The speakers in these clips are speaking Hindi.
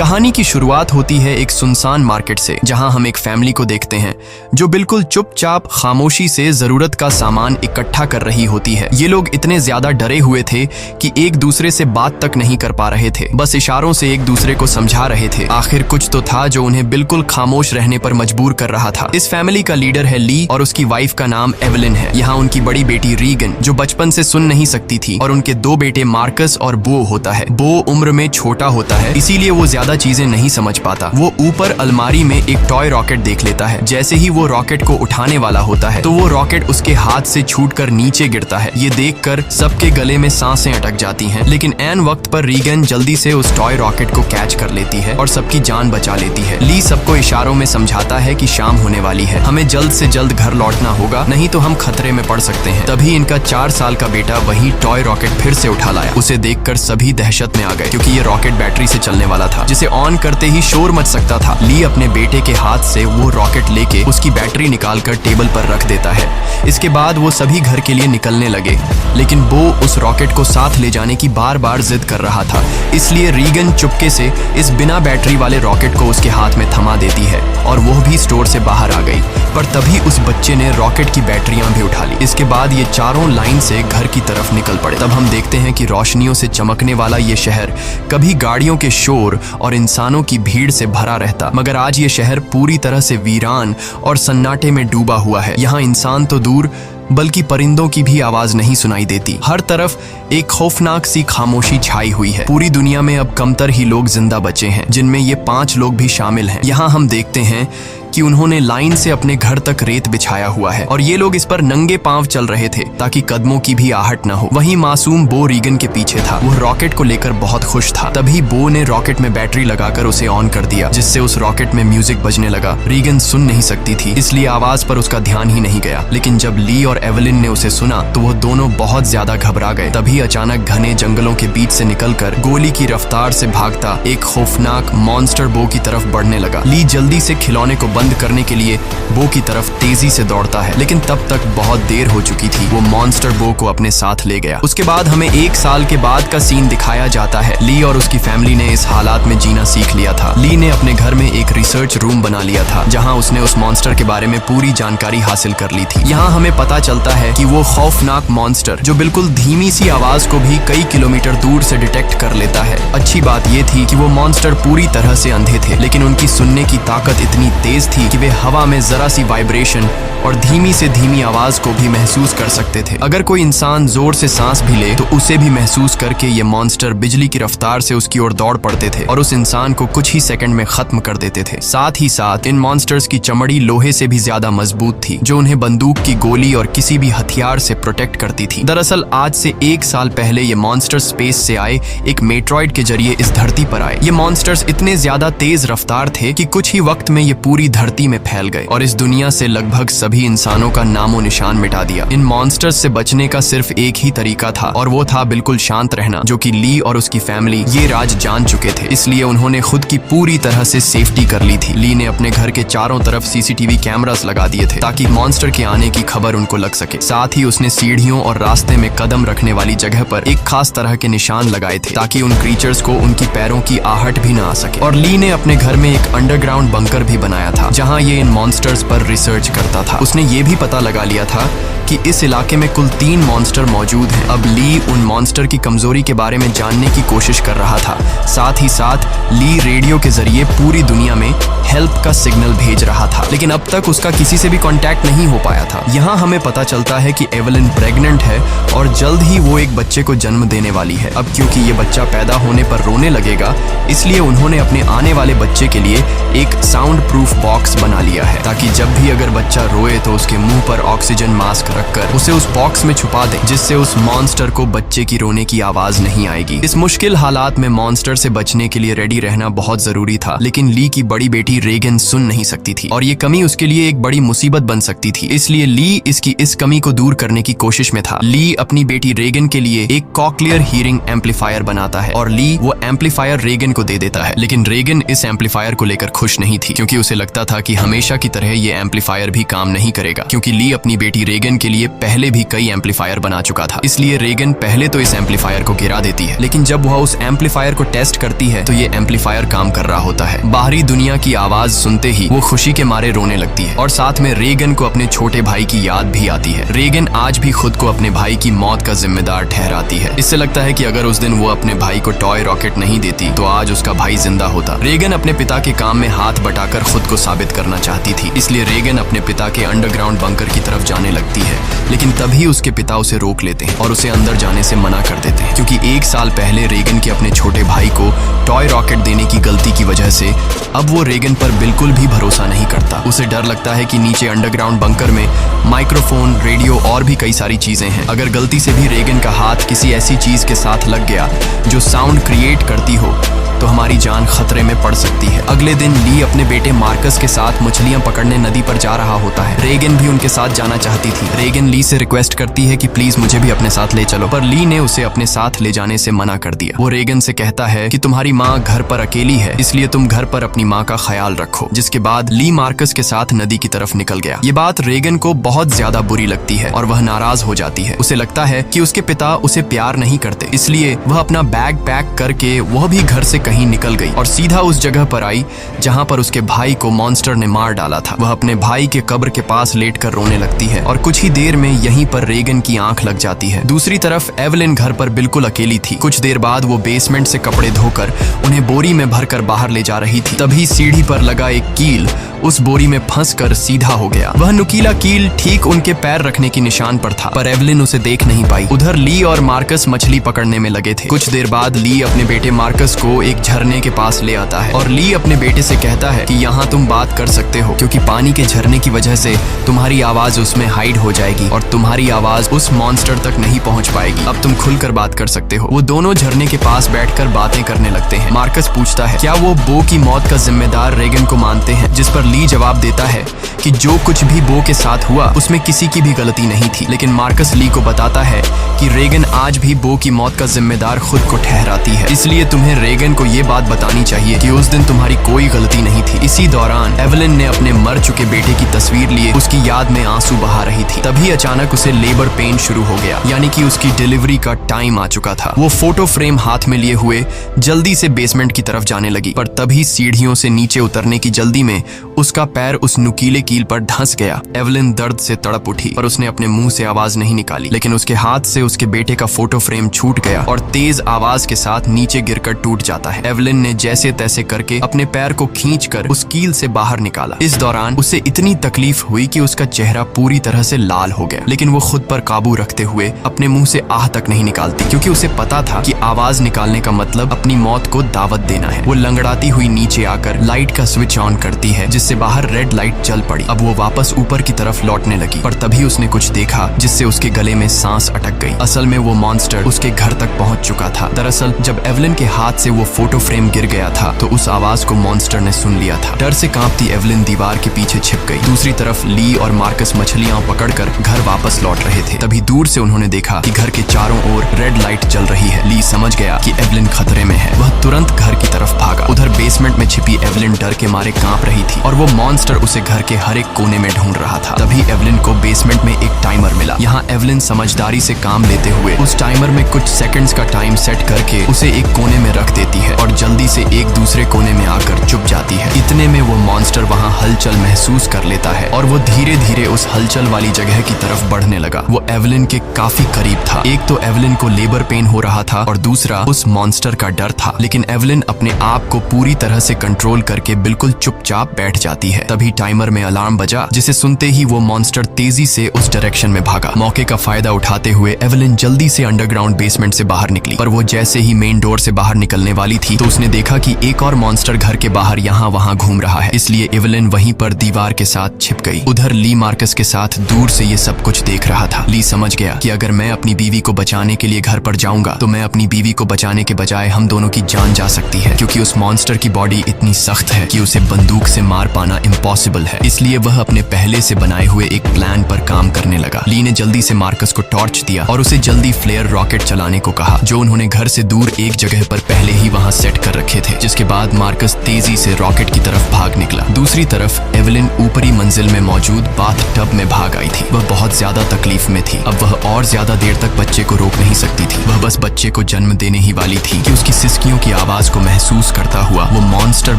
कहानी की शुरुआत होती है एक सुनसान मार्केट से, जहां हम एक फैमिली को देखते हैं जो बिल्कुल चुपचाप खामोशी से जरूरत का सामान इकट्ठा कर रही होती है। ये लोग इतने ज्यादा डरे हुए थे कि एक दूसरे से बात तक नहीं कर पा रहे थे, बस इशारों से एक दूसरे को समझा रहे थे। आखिर कुछ तो था जो उन्हें बिल्कुल खामोश रहने पर मजबूर कर रहा था। इस फैमिली का लीडर है ली और उसकी वाइफ का नाम एवलिन है। यहाँ उनकी बड़ी बेटी रीगन जो बचपन से सुन नहीं सकती थी, और उनके दो बेटे मार्कस और बो होता है। बो उम्र में छोटा होता है, इसीलिए वो ज्यादा चीजें नहीं समझ पाता। वो ऊपर अलमारी में एक टॉय रॉकेट देख लेता है। जैसे ही वो रॉकेट को उठाने वाला होता है तो वो रॉकेट उसके हाथ से छूटकर नीचे गिरता है। ये देखकर सबके गले में सांसें अटक जाती हैं, लेकिन ऐन वक्त पर रीगन जल्दी से उस टॉय रॉकेट को कैच कर लेती है और सबकी जान बचा लेती है। ली सबको इशारों में समझाता है कि शाम होने वाली है, हमें जल्द से जल्द घर लौटना होगा, नहीं तो हम खतरे में पड़ सकते हैं। तभी इनका 4 साल का बेटा वही टॉय रॉकेट फिर से उठा लाया। उसे देखकर सभी दहशत में आ गए, क्योंकि ये रॉकेट बैटरी से चलने वाला था, जिसे ऑन करते ही शोर मच सकता था। ली अपने बेटे के हाथ से वो रॉकेट लेके उसकी बैटरी निकालकर टेबल पर रख देता है। इसके बाद वो सभी घर के लिए निकलने लगे, लेकिन बो उस रॉकेट को साथ ले जाने की बार बार जिद कर रहा था। इसलिए रीगन चुपके से इस बिना बैटरी वाले रॉकेट को उसके हाथ में थमा देती है और वो भी स्टोर से बाहर आ गई। पर तभी उस बच्चे ने रॉकेट की बैटरियां भी उठा ली। इसके बाद ये चारों लाइन से घर की तरफ निकल पड़े। तब हम देखते हैं कि रोशनियों से चमकने वाला ये शहर कभी गाड़ियों के शोर और इंसानों की भीड़ से भरा रहता, मगर आज ये शहर पूरी तरह से वीरान और सन्नाटे में डूबा हुआ है। यहाँ इंसान तो दूर बल्कि परिंदों की भी आवाज नहीं सुनाई देती। हर तरफ एक खौफनाक सी खामोशी छाई हुई है। पूरी दुनिया में अब कमतर ही लोग जिंदा बचे हैं, जिनमें ये 5 लोग भी शामिल हैं। यहाँ हम देखते हैं कि उन्होंने लाइन से अपने घर तक रेत बिछाया हुआ है और ये लोग इस पर नंगे पांव चल रहे थे ताकि कदमों की भी आहट न हो। वहीं मासूम बो रीगन के पीछे था। वो रॉकेट को लेकर बहुत खुश था। तभी बो ने रॉकेट में बैटरी लगाकर उसे ऑन कर दिया, जिससे उस रॉकेट में म्यूजिक बजने लगा। रीगन सुन नहीं सकती थी, इसलिए आवाज पर उसका ध्यान ही नहीं गया, लेकिन जब ली और एवलिन ने उसे सुना तो वो दोनों बहुत ज्यादा घबरा गए। तभी अचानक घने जंगलों के बीच से निकलकर गोली की रफ्तार से भागता एक खौफनाक मॉन्स्टर बो की तरफ बढ़ने लगा। ली जल्दी से खिलौने को बंद करने के लिए बो की तरफ तेजी से दौड़ता है, लेकिन तब तक बहुत देर हो चुकी थी। वो मॉन्स्टर बो को अपने साथ ले गया। उसके बाद हमें 1 साल के बाद का सीन दिखाया जाता है। ली और उसकी फैमिली ने इस हालात में जीना सीख लिया था। ली ने अपने घर में एक रिसर्च रूम बना लिया था, जहां उसने उस मॉन्स्टर के बारे में पूरी जानकारी हासिल कर ली थी। यहाँ हमें पता चलता है कि वो खौफनाक मॉन्स्टर जो बिल्कुल धीमी सी आवाज को भी कई किलोमीटर दूर से डिटेक्ट कर लेता है। अच्छी बात ये थी कि वो मॉन्स्टर पूरी तरह से अंधे थे, लेकिन उनकी सुनने की ताकत इतनी तेज थी कि वे हवा में जरा सी वाइब्रेशन और धीमी से धीमी आवाज को भी महसूस कर सकते थे। अगर कोई इंसान जोर से सांस भी ले तो उसे भी महसूस करके ये मॉन्स्टर बिजली की रफ्तार से उसकी ओर दौड़ पड़ते थे और उस इंसान को कुछ ही सेकंड में खत्म कर देते थे। साथ ही साथ इन मॉन्स्टर्स की चमड़ी लोहे से भी ज्यादा मजबूत थी, जो उन्हें बंदूक की गोली और किसी भी हथियार से प्रोटेक्ट करती थी। दरअसल आज से 1 साल पहले ये मॉन्स्टर स्पेस से आए एक मेट्रॉइड के जरिए इस धरती पर आए। ये मॉन्स्टर्स इतने ज्यादा तेज रफ्तार थे कि कुछ ही वक्त में ये पूरी धरती में फैल गए और इस दुनिया से लगभग सभी इंसानों का नामो निशान मिटा दिया। इन मॉन्स्टर्स से बचने का सिर्फ एक ही तरीका था, और वो था बिल्कुल शांत रहना, जो कि ली और उसकी फैमिली ये राज जान चुके थे। इसलिए उन्होंने खुद की पूरी तरह से सेफ्टी कर ली थी। ली ने अपने घर के चारों तरफ सीसीटीवी कैमरास लगा दिए थे ताकि मॉन्स्टर के आने की खबर उनको लग सके। साथ ही उसने सीढ़ियों और रास्ते में कदम रखने वाली जगह पर एक खास तरह के निशान लगाए थे ताकि उन क्रीचर्स को उनकी पैरों की आहट भी न आ सके। और ली ने अपने घर में एक अंडरग्राउंड बंकर भी बनाया था, जहाँ ये इन मॉन्स्टर्स पर रिसर्च करता था। उसने ये भी पता लगा लिया था कि इस इलाके में कुल 3 मॉन्स्टर मौजूद हैं। अब ली उन मॉन्स्टर की कमजोरी के बारे में जानने की कोशिश कर रहा था। साथ ही साथ ली रेडियो के जरिए पूरी दुनिया में हेल्प का सिग्नल भेज रहा था, लेकिन अब तक उसका किसी से भी कांटेक्ट नहीं हो पाया था। यहाँ हमें पता चलता है कि एवलिन प्रेग्नेंट है और जल्द ही वो एक बच्चे को जन्म देने वाली है। अब क्योंकि ये बच्चा पैदा होने पर रोने लगेगा, इसलिए उन्होंने अपने आने वाले बच्चे के लिए एक साउंड प्रूफ बॉक्स बना लिया है, ताकि जब भी अगर बच्चा रोए तो उसके मुंह पर ऑक्सीजन मास्क रखकर उसे उस बॉक्स में छुपा दे, जिससे उस मॉन्स्टर को बच्चे की रोने की आवाज नहीं आएगी। इस मुश्किल हालात में मॉन्स्टर से बचने के लिए रेडी रहना बहुत जरूरी था, लेकिन ली की बड़ी बेटी रीगन सुन नहीं सकती थी और ये कमी उसके लिए एक बड़ी मुसीबत बन सकती थी। इसलिए ली इसकी इस कमी को दूर करने की कोशिश में था। ली अपनी बेटी रीगन के लिए एक कॉक्लियर हीरिंग एम्पलीफायर बनाता है और ली वो एम्पलीफायर रीगन को दे देता है, लेकिन रीगन इस एम्पलीफायर को लेकर खुश नहीं थी, क्योंकि उसे लगता था कि हमेशा की तरह ये एम्पलीफायर भी काम नहीं करेगा, क्योंकि ली अपनी बेटी रेगन के लिए पहले भी कई एम्पलीफायर बना चुका था। इसलिए रेगन पहले तो इस एम्पलीफायर को गिरा देती है, लेकिन जब वह उस एम्पलीफायर को टेस्ट करती है तो ये एम्पलीफायर काम कर रहा होता है। बाहरी दुनिया की आवाज सुनते ही वो खुशी के मारे रोने लगती है और साथ में रेगन को अपने छोटे भाई की याद भी आती है। रेगन आज भी खुद को अपने भाई की मौत का जिम्मेदार ठहराती है। इससे लगता है कि अगर उस दिन वो अपने भाई को टॉय रॉकेट नहीं देती तो आज उसका भाई जिंदा होता। रेगन अपने पिता के काम में हाथ बटाकर खुद को साबित करना चाहती थी, इसलिए रेगन अपने पिता के अंडरग्राउंड बंकर की तरफ जाने लगती है, लेकिन तभी उसके पिता उसे रोक लेते हैं और उसे अंदर जाने से मना कर देते हैं, क्योंकि 1 साल पहले रेगन के अपने छोटे भाई को टॉय रॉकेट देने की गलती की वजह से अब वो रेगन पर बिल्कुल भी भरोसा नहीं करता। उसे डर लगता है कि नीचे अंडरग्राउंड बंकर में माइक्रोफोन, रेडियो और भी कई सारी चीजें हैं। अगर गलती से भी रेगन का हाथ किसी ऐसी चीज के साथ लग गया जो साउंड क्रिएट करती हो तो हमारी जान खतरे में पड़ सकती है। अगले दिन ली अपने बेटे मार्कस के साथ मछलियां पकड़ने नदी पर जा रहा होता है। रेगन भी उनके साथ जाना चाहती थी। रेगन ली से रिक्वेस्ट करती है कि प्लीज मुझे भी अपने साथ ले चलो, पर ली ने उसे अपने साथ ले जाने से मना कर दिया। वो रेगन से कहता है कि तुम्हारी माँ घर पर अकेली है, इसलिए तुम घर पर अपनी माँ का ख्याल रखो। जिसके बाद ली मार्कस के साथ नदी की तरफ निकल गया। ये बात रेगन को बहुत ज्यादा बुरी लगती है और वह नाराज हो जाती है। उसे लगता है कि उसके पिता उसे प्यार नहीं करते, इसलिए वह अपना बैग पैक करके वह भी घर से कहीं निकल गई और सीधा उस जगह पर आई जहां पर उसके भाई को मॉन्स्टर ने मार डाला था। वह अपने भाई के कब्र के पास लेटकर रोने लगती है और कुछ ही देर में यहीं पर रेगन की आंख लग जाती है। दूसरी तरफ एवलिन घर पर बिल्कुल अकेली थी। कुछ देर बाद वो बेसमेंट से कपड़े धोकर उन्हें बोरी में भरकर बाहर ले जा रही थी। तभी सीढ़ी पर लगा एक कील उस बोरी में फंसकर सीधा हो गया। वह नुकीला कील ठीक उनके पैर रखने की निशान पर था, पर एवलिन उसे देख नहीं पाई। उधर ली और मार्कस मछली पकड़ने में लगे थे। कुछ देर बाद ली अपने बेटे मार्कस को एक झरने के पास ले आता है और ली अपने बेटे से कहता है कि यहाँ तुम बात कर सकते हो, क्योंकि पानी के झरने की वजह से तुम्हारी आवाज उसमें हाइड हो जाएगी और तुम्हारी आवाज उस मॉन्स्टर तक नहीं पहुँच पाएगी। अब तुम खुलकर बात कर सकते हो। वो दोनों झरने के पास बैठकर बातें करने लगते हैं। मार्कस पूछता है क्या वो बो की मौत का जिम्मेदार रेगन को मानते हैं, जिस पर ली जवाब देता है कि जो कुछ भी बो के साथ हुआ उसमें किसी की भी गलती नहीं थी। लेकिन मार्कस ली को बताता है कि रेगन आज भी बो की मौत का जिम्मेदार खुद को ठहराती है, इसलिए तुम्हें रेगन को ये बात बतानी चाहिए कि उस दिन तुम्हारी कोई गलती नहीं थी। इसी दौरान एवलिन ने अपने मर चुके बेटे की तस्वीर लिए उसकी याद में आंसू बहा रही थी। तभी अचानक उसे लेबर पेन शुरू हो गया, यानी कि उसकी डिलीवरी का टाइम आ चुका था। वो फोटो फ्रेम हाथ में लिए हुए जल्दी से बेसमेंट की तरफ जाने लगी, पर तभी सीढ़ियों से नीचे उतरने की जल्दी में उसका पैर उस नुकीले कील पर धंस गया। एवलिन दर्द से तड़प उठी पर उसने अपने मुंह से आवाज नहीं निकाली, लेकिन उसके हाथ से उसके बेटे का फोटो फ्रेम छूट गया और तेज आवाज के साथ नीचे गिरकर टूट जाता है। एवलिन ने जैसे तैसे करके अपने पैर को खींचकर उस कील से बाहर निकाला। इस दौरान उसे इतनी तकलीफ हुई कि उसका चेहरा पूरी तरह से लाल हो गया, लेकिन वो खुद पर काबू रखते हुए अपने मुंह से आह तक नहीं निकालती, क्योंकि उसे पता था कि आवाज निकालने का मतलब अपनी मौत को दावत देना है। वो लंगड़ाती हुई नीचे आकर लाइट का स्विच ऑन करती है, जिससे बाहर रेड लाइट जल पड़ी। अब वो वापस ऊपर की तरफ लौटने लगी, पर तभी उसने कुछ देखा जिससे उसके गले में सांस अटक गई। असल में वो मॉन्स्टर उसके घर तक पहुंच चुका था। दरअसल जब एवलिन के हाथ से वो फोटो फ्रेम गिर गया था तो उस आवाज को मॉन्स्टर ने सुन लिया था। डर से कांपती एवलिन दीवार के पीछे छिप गई। दूसरी तरफ ली और मार्कस मछलियां पकड़कर घर वापस लौट रहे थे। तभी दूर से उन्होंने देखा कि घर के चारों ओर रेड लाइट जल रही है। ली समझ गया कि एवलिन खतरे में है। वह तुरंत घर की तरफ भागा। उधर बेसमेंट में छिपी एवलिन डर के मारे कांप रही थी और वो मॉन्स्टर उसे घर के हर एक कोने में ढूंढ रहा था। तभी एवलिन को बेसमेंट में एक टाइमर मिला। यहाँ एवलिन समझदारी से काम लेते हुए उस टाइमर में कुछ सेकंड्स का टाइम सेट करके उसे एक कोने में रख देती है और जल्दी से एक दूसरे कोने में आकर चुप जाती है। इतने में वो मॉन्स्टर वहाँ हलचल महसूस कर लेता है और वो धीरे धीरे उस हलचल वाली जगह की तरफ बढ़ने लगा। वो एवलिन के काफी करीब था। एक तो एवलिन को लेबर पेन हो रहा था और दूसरा उस मॉन्स्टर का डर था, लेकिन एवलिन अपने आप को पूरी तरह से कंट्रोल करके बिल्कुल चुपचाप बैठ जाती है। तभी टाइमर में अलार्म बजा, जिसे सुनते ही वो मॉन्स्टर तेजी से उस डायरेक्शन में भागा। मौके का फायदा उठाते हुए एवलिन जल्दी से अंडरग्राउंड बेसमेंट से बाहर निकली, पर वो जैसे ही मेन डोर से बाहर निकलने वाली थी तो उसने देखा कि एक और मॉन्स्टर घर के बाहर यहाँ वहाँ घूम रहा है, इसलिए एवलिन वहीं पर दीवार के साथ छिप गई। उधर ली मार्कस के साथ दूर से ये सब कुछ देख रहा था। ली समझ गया कि अगर मैं अपनी बीवी को बचाने के लिए घर पर जाऊंगा तो मैं अपनी बीवी को बचाने के बजाय हम दोनों की जान जा सकती है, क्योंकि उस मॉन्स्टर की बॉडी इतनी सख्त है कि उसे बंदूक से मार पाना इम्पॉसिबल है। इसलिए वह अपने पहले से बनाए हुए एक प्लान पर काम करने लगा। ली ने जल्दी से मार्कस को टॉर्च दिया और उसे जल्दी फ्लेयर रॉकेट चलाने को कहा, जो उन्होंने घर से दूर एक जगह पर पहले ही वहां सेट कर रखे थे। जिसके बाद मार्कस तेजी से रॉकेट की तरफ भाग निकला। दूसरी तरफ एवेलिन ऊपरी मंजिल में मौजूद बाथ टब में भाग आई थी। वह बहुत ज्यादा तकलीफ में थी। अब वह और ज्यादा देर तक बच्चे को रोक नहीं सकती थी। वह बस बच्चे को जन्म देने ही वाली थी कि उसकी सिसकियों की आवाज को महसूस करता हुआ वो मॉन्स्टर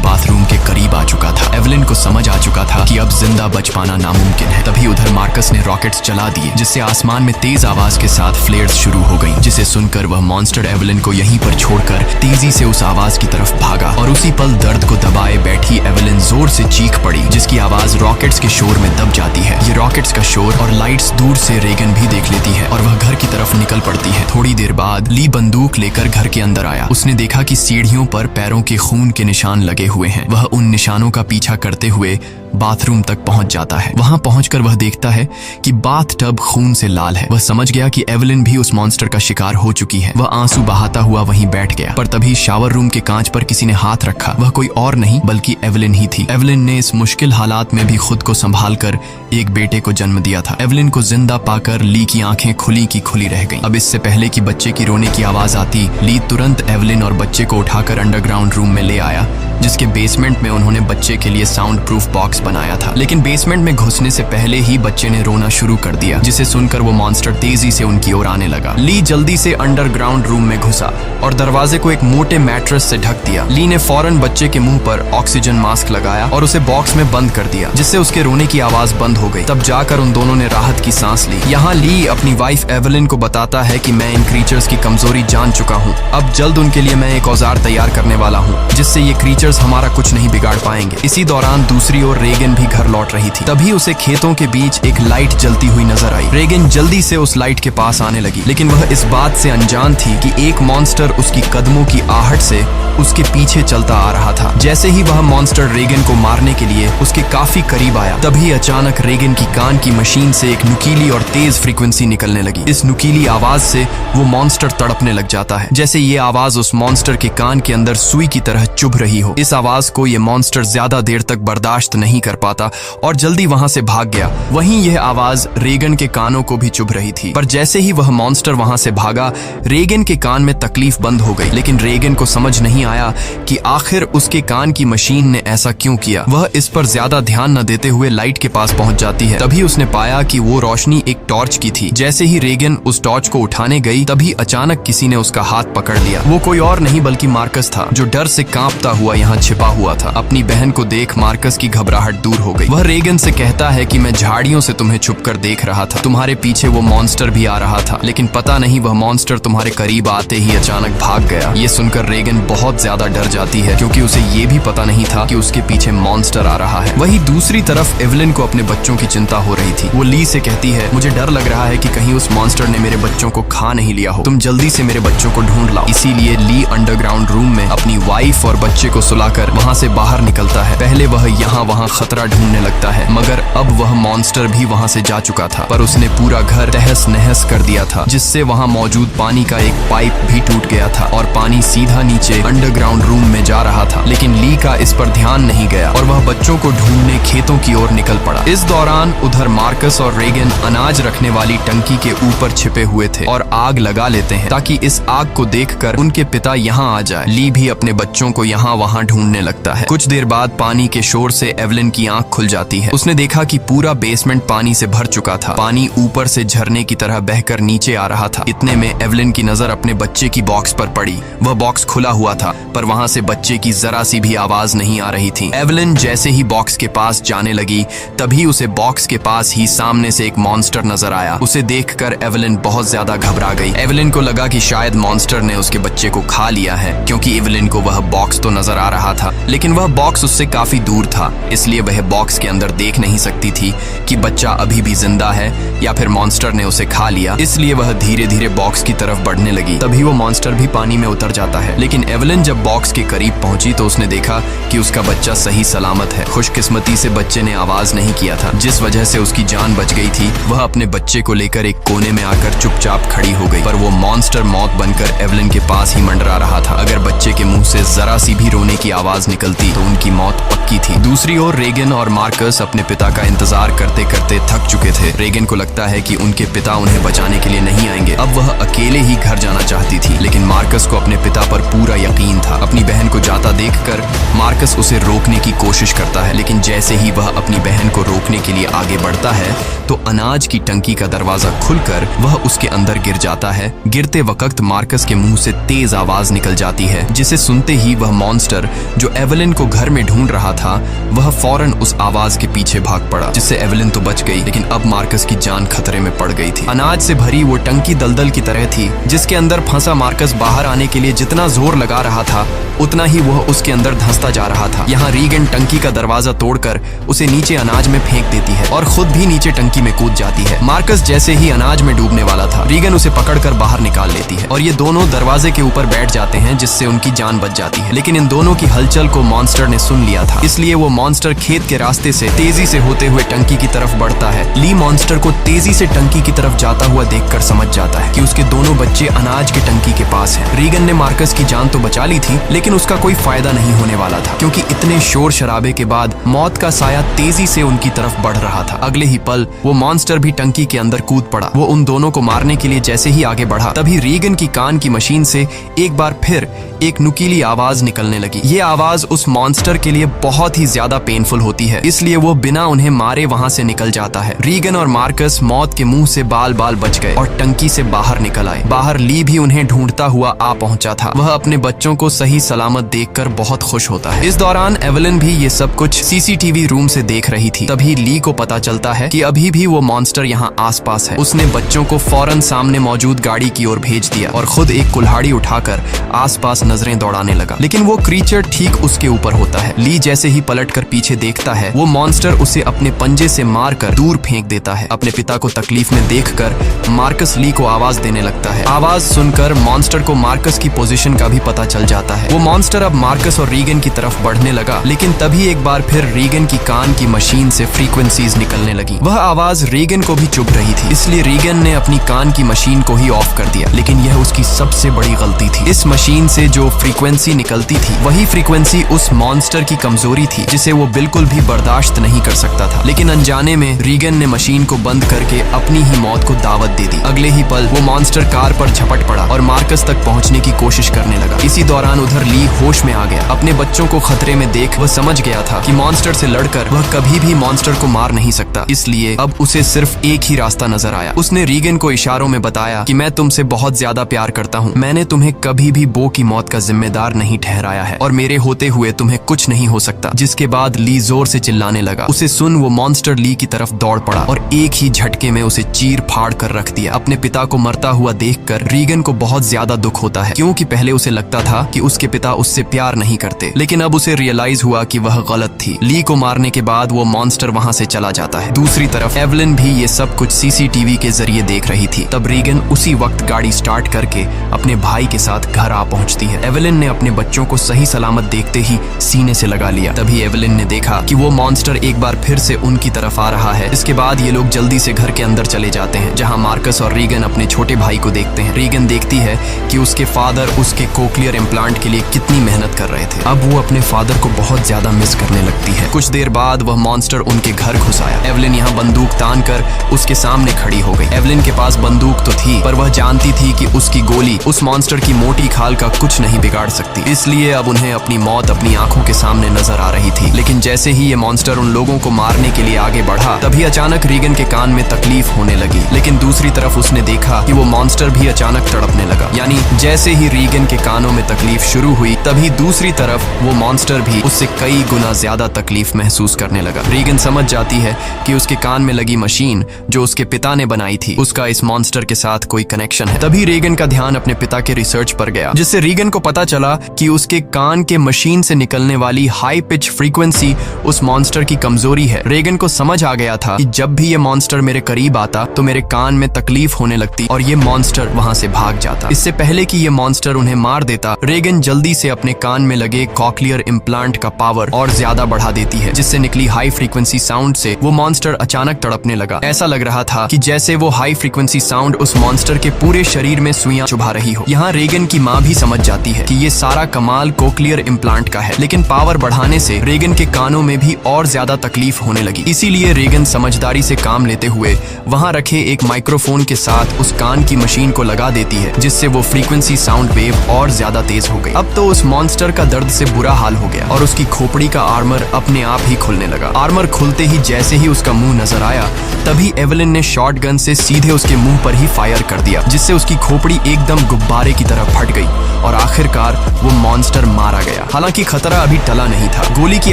बाथरूम के करीब आ चुका था। एवेलिन को समझ आ चुका था कि अब जिंदा बच पाना नामुमकिन है। तभी उधर मार्कस ने रॉकेट्स चला दिए, जिससे आसमान में तेज आवाज के साथ फ्लेयर्स शुरू हो गई, जिसे सुनकर वह मॉन्स्टर एवेलिन को यहीं पर छोड़कर तेजी से उस आवाज की तरफ भागा। और उसी पल दर्द को दबाए बैठी एवेलिन जोर से चीख पड़ी, जिसकी आवाज रॉकेट्स के शोर में दब जाती है। ये रॉकेट्स का शोर और लाइट्स दूर से रेगन भी देख लेती है और वह घर की तरफ निकल पड़ती है। थोड़ी देर बाद ली बंदूक लेकर घर के अंदर आया। उसने देखा कि सीढ़ियों पर पैरों के खून के निशान लगे हुए हैं। वह उन निशानों का पीछा करते हुए बाथरूम तक पहुंच जाता है। वहां पहुंचकर वह देखता है कि बाथ टब खून से लाल है। वह समझ गया कि एवेलिन भी उस मॉन्स्टर का शिकार हो चुकी है। वह आंसू बहाता हुआ वहीं बैठ गया। पर तभी शावर रूम के कांच पर किसी ने हाथ रखा। वह कोई और नहीं बल्कि एवेलिन ही थी। एवेलिन ने इस मुश्किल हालात में भी खुद को संभाल कर एक बेटे को जन्म दिया था। एवेलिन को जिंदा पाकर ली की आंखें खुली की खुली रह गईं। अब इससे पहले कि बच्चे की रोने की आवाज आती, ली तुरंत एवेलिन और बच्चे को उठाकर अंडरग्राउंड रूम में ले आया, जिसके बेसमेंट में उन्होंने बच्चे के लिए साउंड प्रूफ बॉक्स बनाया था। लेकिन बेसमेंट में घुसने से पहले ही बच्चे ने रोना शुरू कर दिया, जिसे सुनकर वो मॉन्स्टर तेजी से उनकी ओर आने लगा। ली जल्दी से अंडरग्राउंड रूम में घुसा और दरवाजे को एक मोटे मैट्रेस से ढक दिया। ली ने फौरन बच्चे के मुंह पर ऑक्सीजन मास्क लगाया और उसे बॉक्स में बंद कर दिया, जिससे उसके रोने की आवाज बंद हो गई। तब जाकर उन दोनों ने राहत की सांस ली। यहाँ ली अपनी वाइफ एवेलिन को बताता है कि मैं इन क्रीचर्स की कमजोरी जान चुका हूँ। अब जल्द उनके लिए मैं एक औजार तैयार करने वाला हूँ, जिससे ये क्रीचर्स हमारा कुछ नहीं बिगाड़ पाएंगे। इसी दौरान दूसरी ओर रेगन भी घर लौट रही थी। तभी उसे खेतों के बीच एक लाइट जलती हुई नजर आई। रेगन जल्दी से उस लाइट के पास आने लगी, लेकिन वह इस बात से अनजान थी कि एक मॉन्स्टर उसकी कदमों की आहट से उसके पीछे चलता आ रहा था। जैसे ही वह मॉन्स्टर रेगन को मारने के लिए उसके काफी करीब आया, तभी अचानक रेगन की कान की मशीन से एक नुकीली और तेज फ्रीक्वेंसी निकलने लगी। इस नुकीली आवाज से वो मॉन्स्टर तड़पने लग जाता है, जैसे ये आवाज उस मॉन्स्टर के कान के अंदर सुई की तरह चुभ रही हो। इस आवाज को ये मॉन्स्टर ज्यादा देर तक बर्दाश्त नहीं कर पाता और जल्दी वहां से भाग गया। वहीं यह आवाज रेगन के कानों को भी चुभ रही थी। पर जैसे ही वह मॉन्स्टर वहां से भागा, रेगन के कान में तकलीफ बंद हो गई। लेकिन रेगन को समझ नहीं आया कि आखिर उसके कान की मशीन ने ऐसा क्यों किया। वह इस पर ज्यादा ध्यान न देते हुए लाइट के पास पहुंच जाती है। तभी उसने पाया कि वो रोशनी एक टॉर्च की थी। जैसे ही रेगन उस टॉर्च को उठाने गई, तभी अचानक किसी ने उसका हाथ पकड़ लिया। वो कोई और नहीं बल्कि मार्कस था, जो डर से कांपता हुआ यहाँ छिपा हुआ था। अपनी बहन को देख मार्कस की घबराहट दूर हो गई। वह रेगन से कहता है कि मैं झाड़ियों से तुम्हें छुपकर देख रहा था। तुम्हारे पीछे वो मॉन्स्टर भी आ रहा था, लेकिन पता नहीं वह मॉन्स्टर तुम्हारे करीब आते ही अचानक भाग गया। ये सुनकर रेगन बहुत ज्यादा डर जाती है, क्योंकि उसे ये भी पता नहीं था कि उसके पीछे मॉन्स्टर आ रहा है। वहीं दूसरी तरफ एवेलिन को अपने बच्चों की चिंता हो रही थी। वो ली से कहती है, मुझे डर लग रहा है कि कहीं उस मॉन्स्टर ने मेरे बच्चों को खा नहीं लिया हो। तुम जल्दी से मेरे बच्चों को ढूंढ लाओ। इसीलिए ली अंडरग्राउंड रूम में अपनी वाइफ और बच्चे को सुलाकर वहाँ से बाहर निकलता है। पहले वह यहाँ वहाँ खतरा ढूंढने लगता है, मगर अब वह मॉन्स्टर भी वहाँ से जा चुका था। पर उसने पूरा घर तहस नहस कर दिया था, जिससे वहाँ मौजूद पानी का एक पाइप भी टूट गया था और पानी सीधा नीचे अंडरग्राउंड रूम में जा रहा था। लेकिन ली का इस पर ध्यान नहीं गया और वह बच्चों को ढूंढने खेतों की ओर निकल पड़ा। इस दौरान उधर मार्कस और रेगन अनाज रखने वाली टंकी के ऊपर छिपे हुए थे और आग लगा लेते हैं, ताकि इस आग को देखकर उनके पिता यहाँ आ जाए। ली भी अपने बच्चों को यहाँ वहाँ ढूंढने लगता है। कुछ देर बाद पानी के शोर से एवेलिन की आंख खुल जाती है। उसने देखा कि पूरा बेसमेंट पानी से भर चुका था। पानी ऊपर से झरने की तरह बहकर नीचे आ रहा था। इतने में एवेलिन की नजर अपने बच्चे की बॉक्स पर पड़ी। वह बॉक्स खुला हुआ था, पर वहाँ से बच्चे की जरा सी भी आवाज नहीं आ रही थी। एवेलिन जैसे ही बॉक्स के पास जाने लगी, तभी उसे बॉक्स के पास ही सामने से एक मॉन्स्टर नजर आया। उसे देखकर एवेलिन बहुत ज्यादा घबरा गई। एवेलिन को लगा कि शायद मॉन्स्टर ने उसके बच्चे को खा लिया है, क्योंकि एवेलिन को वह बॉक्स तो नजर आ रहा था, लेकिन वह बॉक्स उससे काफी दूर था। इसलिए वह बॉक्स के अंदर देख नहीं सकती थी कि बच्चा अभी भी जिंदा है या फिर मॉन्स्टर ने उसे खा लिया। इसलिए वह धीरे धीरे बॉक्स की तरफ बढ़ने लगी। तभी वो मॉन्स्टर भी पानी में उतर जाता है। लेकिन एवेलिन जब बॉक्स के करीब पहुंची तो उसने देखा देखा कि उसका बच्चा सही सलामत है। खुशकिस्मती से बच्चे ने आवाज नहीं किया था, जिस वजह से उसकी जान बच गई थी। वह अपने बच्चे को लेकर एक कोने में आकर चुपचाप खड़ी हो गई, पर वो मॉन्स्टर मौत बनकर एवलिन के पास ही मंडरा रहा था। अगर बच्चे के मुंह से जरा सी भी रोने की आवाज निकलती तो उनकी मौत पक्की थी। दूसरी ओर रेगन और मार्कस अपने पिता का इंतजार करते करते थक चुके थे। रेगन को लगता है कि उनके पिता उन्हें बचाने के लिए नहीं आएंगे। अब वह अकेले ही घर जाना चाहती थी, लेकिन मार्कस को अपने पिता पर पूरा यकीन था। अपनी बहन को जाता देखकर मार्कस उसे रोकने की कोशिश करता है, लेकिन जैसे ही वह अपनी बहन को रोकने के लिए आगे बढ़ता है तो अनाज की टंकी का दरवाजा खुलकर वह उसके अंदर गिर जाता है। गिरते वक्त मार्कस के मुंह से तेज आवाज निकल जाती है, जिसे सुनते ही वह मॉन्स्टर जो एवलिन को घर में ढूंढ रहा था वह फौरन उस आवाज के पीछे भाग पड़ा, जिससे एवलिन तो बच गई, लेकिन अब मार्कस की जान खतरे में पड़ गई थी। अनाज से भरी वो टंकी दलदल की तरह थी, जिसके अंदर फंसा मार्कस बाहर आने के लिए जितना जोर लगा रहा था उतना ही वह उसके अंदर धंसता जा रहा था। यहाँ रीगन टंकी का दरवाजा तोड़कर उसे नीचे अनाज में फेंक देती है और खुद भी नीचे टंकी में कूद जाती है। मार्कस जैसे ही अनाज में डूबने वाला था, रीगन उसे पकड़कर बाहर निकाल लेती है और ये दोनों दरवाजे के ऊपर बैठ जाते हैं, जिससे उनकी जान बच जाती है। लेकिन इन दोनों की हलचल को मॉन्स्टर ने सुन लिया था, इसलिए वो मॉन्स्टर खेत के रास्ते से तेजी से होते हुए टंकी की तरफ बढ़ता है। ली मॉन्स्टर को तेजी से टंकी की तरफ जाता हुआ देखकर समझ जाता है कि उसके दोनों बच्चे अनाज की टंकी के पास हैं। रीगन ने मार्कस की जान तो बचा ली थी, लेकिन उसका कोई फायदा नहीं होने वाला था, क्योंकि इतने शोर शराबे के बाद मौत का साया तेजी से उनकी तरफ बढ़ रहा था। अगले ही पल वो मॉन्स्टर भी टंकी के अंदर कूद पड़ा। वो उन दोनों को मारने के लिए जैसे ही आगे बढ़ा, तभी रीगन की कान की मशीन से एक बार फिर एक नुकीली आवाज निकलने लगी। ये आवाज उस मॉन्स्टर के लिए बहुत ही ज्यादा पेनफुल होती है, इसलिए वो बिना उन्हें मारे वहां से निकल जाता है। रीगन और मार्कस मौत के मुंह से बाल बाल बच गए और टंकी से बाहर निकल आए। बाहर ली भी उन्हें ढूंढता हुआ आ पहुंचा था। वह अपने बच्चों को सही सलामत देखकर बहुत खुश होता है। इस दौरान एवलिन भी ये सब कुछ सीसीटीवी रूम से देख रही थी। तभी ली को पता चलता है कि अभी भी वो मॉन्स्टर यहाँ आसपास है। उसने बच्चों को फौरन सामने मौजूद गाड़ी की ओर भेज दिया और खुद एक कुल्हाड़ी उठाकर आसपास नजरें दौड़ाने लगा, लेकिन वो क्रीचर ठीक उसके ऊपर होता है। ली जैसे ही पलटकर पीछे देखता है, वो मॉन्स्टर उसे अपने पंजे से मारकर दूर फेंक देता है। अपने पिता को तकलीफ में देखकर मार्कस ली को आवाज देने लगता है। आवाज सुनकर मॉन्स्टर को मार्कस की पोजीशन का भी पता चल जाता है। वो मॉन्स्टर अब मार्कस और रीगन की तरफ बढ़ने लगा, लेकिन तभी एक बार फिर रीगन की कान की मशीन से फ्रीक्वेंसीज निकलने लगी। वह आवाज रीगन को भी चुभ रही थी, इसलिए रीगन ने अपनी कान की मशीन को ही ऑफ कर दिया, लेकिन यह उसकी सबसे बड़ी गलती थी। इस मशीन से जो फ्रीक्वेंसी निकलती थी वही फ्रीक्वेंसी उस मॉन्स्टर की कमजोरी थी, जिसे वो बिल्कुल भी बर्दाश्त नहीं कर सकता था। लेकिन अनजाने में रीगन ने मशीन को बंद करके अपनी ही मौत को दावत दे दी। अगले ही पल वो मॉन्स्टर कार पर झपट पड़ा और मार्कस तक पहुंचने की कोशिश करने लगा। इसी दौरान उधर ली होश में आ गया। अपने बच्चों को खतरे में देख वह समझ गया था कि मॉन्स्टर से लड़कर वह कभी भी मॉन्स्टर को मार नहीं सकता, इसलिए अब उसे सिर्फ एक ही रास्ता नजर आया। उसने रीगन को इशारों में बताया कि मैं तुमसे बहुत ज्यादा प्यार करता हूँ। मैंने तुम्हें कभी भी बो की मौत का जिम्मेदार नहीं ठहराया है और मेरे होते हुए तुम्हें कुछ नहीं हो सकता। जिसके बाद ली जोर से चिल्लाने लगा। उसे सुन वो मॉन्स्टर ली की तरफ दौड़ पड़ा और एक ही झटके में उसे चीर फाड़ कर रख दिया। अपने पिता को मरता हुआ देखकर रीगन को बहुत ज्यादा दुख होता है, क्योंकि पहले उसे लगता था कि उसके पिता उससे प्यार नहीं करते, लेकिन अब उसे रियलाइज हुआ कि वह गलत थी। ली को मारने के बाद वो मॉन्स्टर वहां से चला जाता है। दूसरी तरफ एवलिन भी ये सब कुछ सीसीटीवी के जरिए देख रही थी। तब रीगन उसी वक्त गाड़ी स्टार्ट करके अपने भाई के साथ घर आ पहुंचती है। एवलिन ने अपने बच्चों को सही सलामत देखते ही सीने से लगा लिया। तभी एवलिन ने देखा कि वो मॉन्स्टर एक बार फिर से उनकी तरफ आ रहा है। इसके बाद ये लोग जल्दी से घर के अंदर चले जाते हैं, जहां मार्कस और रीगन अपने छोटे भाई को देखते हैं। रीगन देखती है कि उसके फादर उसके कोक्लियर इम्प्लांट के लिए कितनी मेहनत कर रहे थे। अब वो अपने फादर को बहुत ज्यादा मिस करने लगती है। कुछ देर बाद वह मॉन्स्टर उनके घर घुस आया। एवलिन यहाँ बंदूक तान कर उसके सामने खड़ी हो गई। एवलिन के पास बंदूक तो थी, पर वह जानती थी कि उसकी गोली उस मॉन्स्टर की मोटी खाल का कुछ नहीं बिगाड़ सकती, इसलिए अब उन्हें अपनी मौत अपनी आंखों के सामने नजर आ रही थी। लेकिन जैसे ही ये मॉन्स्टर उन लोगों को मारने के लिए आगे बढ़ा, तभी अचानक रीगन के कान में तकलीफ होने लगी। लेकिन दूसरी तरफ उसने देखा कि वो मॉन्स्टर भी अचानक तड़पने लगा। यानी जैसे ही रीगन के कानों में तकलीफ शुरू हुई, तभी दूसरी तरफ वो मॉन्स्टर भी उससे कई गुना ज्यादा तकलीफ महसूस करने लगा। रीगन समझ जाती है कि उसके कान में लगी मशीन जो उसके पिता ने बनाई थी, उसका इस मॉन्स्टर के साथ कोई कनेक्शन है। तभी रीगन का ध्यान अपने पिता के रिसर्च पर गया, जिससे रीगन को पता चला कि उसके कान के मशीन से निकलने वाली हाई पिच फ्रीक्वेंसी उस मॉन्स्टर की कमजोरी है। रीगन को समझ आ गया था कि जब भी ये मॉन्स्टर मेरे करीब आता तो मेरे कान में तकलीफ होने लगती और ये मॉन्स्टर वहां से भाग जाता। इससे पहले कि ये मॉन्स्टर उन्हें मार देता, रीगन जल्दी से अपने कान में लगे कॉक्लियर इम्प्लांट का पावर और ज्यादा बढ़ा देती है, जिससे निकली हाई फ्रीक्वेंसी साउंड से वो मॉन्स्टर अचानक तड़पने लगा। ऐसा लग रहा था कि जैसे वो हाई फ्रीक्वेंसी साउंड उस मॉन्स्टर के पूरे शरीर में सुइयां चुभा रही हो। यहाँ रेगन की माँ भी समझ जाती है कि ये सारा कमाल कोक्लियर इम्प्लांट का है, लेकिन पावर बढ़ाने से रेगन के कानों में भी और ज्यादा तकलीफ होने लगी। इसीलिए रेगन समझदारी से काम लेते हुए वहाँ रखे एक माइक्रोफोन के साथ उस कान की मशीन को लगा देती है, जिससे वो फ्रीक्वेंसी साउंड वेव और ज्यादा तेज हो गई। अब तो उस मॉन्स्टर का दर्द से बुरा हाल हो गया और उसकी खोपड़ी का आर्मर अपने आप ही खुलने लगा। आर्मर खुलते ही जैसे ही उसका मुंह नजर आया, तभी एवेलिन ने शॉटगन से सीधे उसके मुंह पर ही फायर कर दिया, जिससे उसकी खोपड़ी एकदम गुब्बारे की तरह फट गई और आखिरकार वो मॉन्स्टर मारा गया। हालांकि खतरा अभी टला नहीं था। गोली की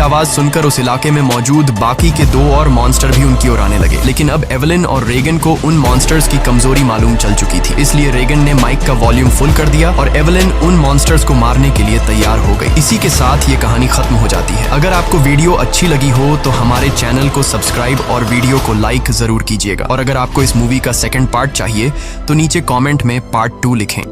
आवाज सुनकर उस इलाके में मौजूद बाकी के 2 और मॉन्स्टर भी उनकी ओर आने लगे, लेकिन अब एवेलिन और रेगन को उन मॉन्स्टर्स की कमजोरी मालूम चल चुकी थी। इसलिए रेगन ने माइक का वॉल्यूम फुल कर दिया और एवेलिन उन मॉन्स्टर्स को मारने के लिए तैयार हो गई। इसी के साथ ये कहानी खत्म हो जाती है। अगर आपको वीडियो अच्छी लगी हो तो हमारे चैनल को सब्सक्राइब और वीडियो को लाइक जरूर कीजिएगा। और अगर आपको इस मूवी का सेकंड पार्ट चाहिए तो नीचे कमेंट में पार्ट 2 लिखें।